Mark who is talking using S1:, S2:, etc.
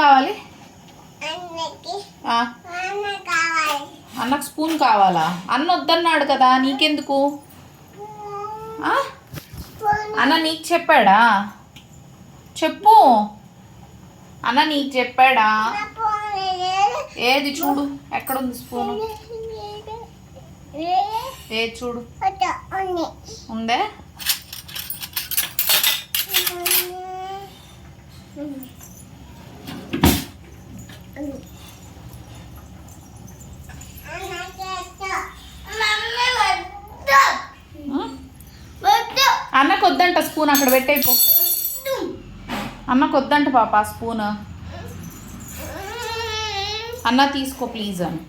S1: కావాలి? అన్నకు స్పూన్ కావాలా? అన్న వద్దన్నాడు కదా, నీకెందుకు? అన్న నీకు చెప్పాడా? చెప్పు. అన్న నీకు చెప్పాడా? ఏది చూడు, ఎక్కడుంది స్పూను? ఏది చూడు, ఉందే? అన్నకు వద్దంట స్పూన్, అక్కడ పెట్టేయిపో. అన్నకు వద్దంట పాప స్పూన్. అన్న తీసుకో ప్లీజ్ అని.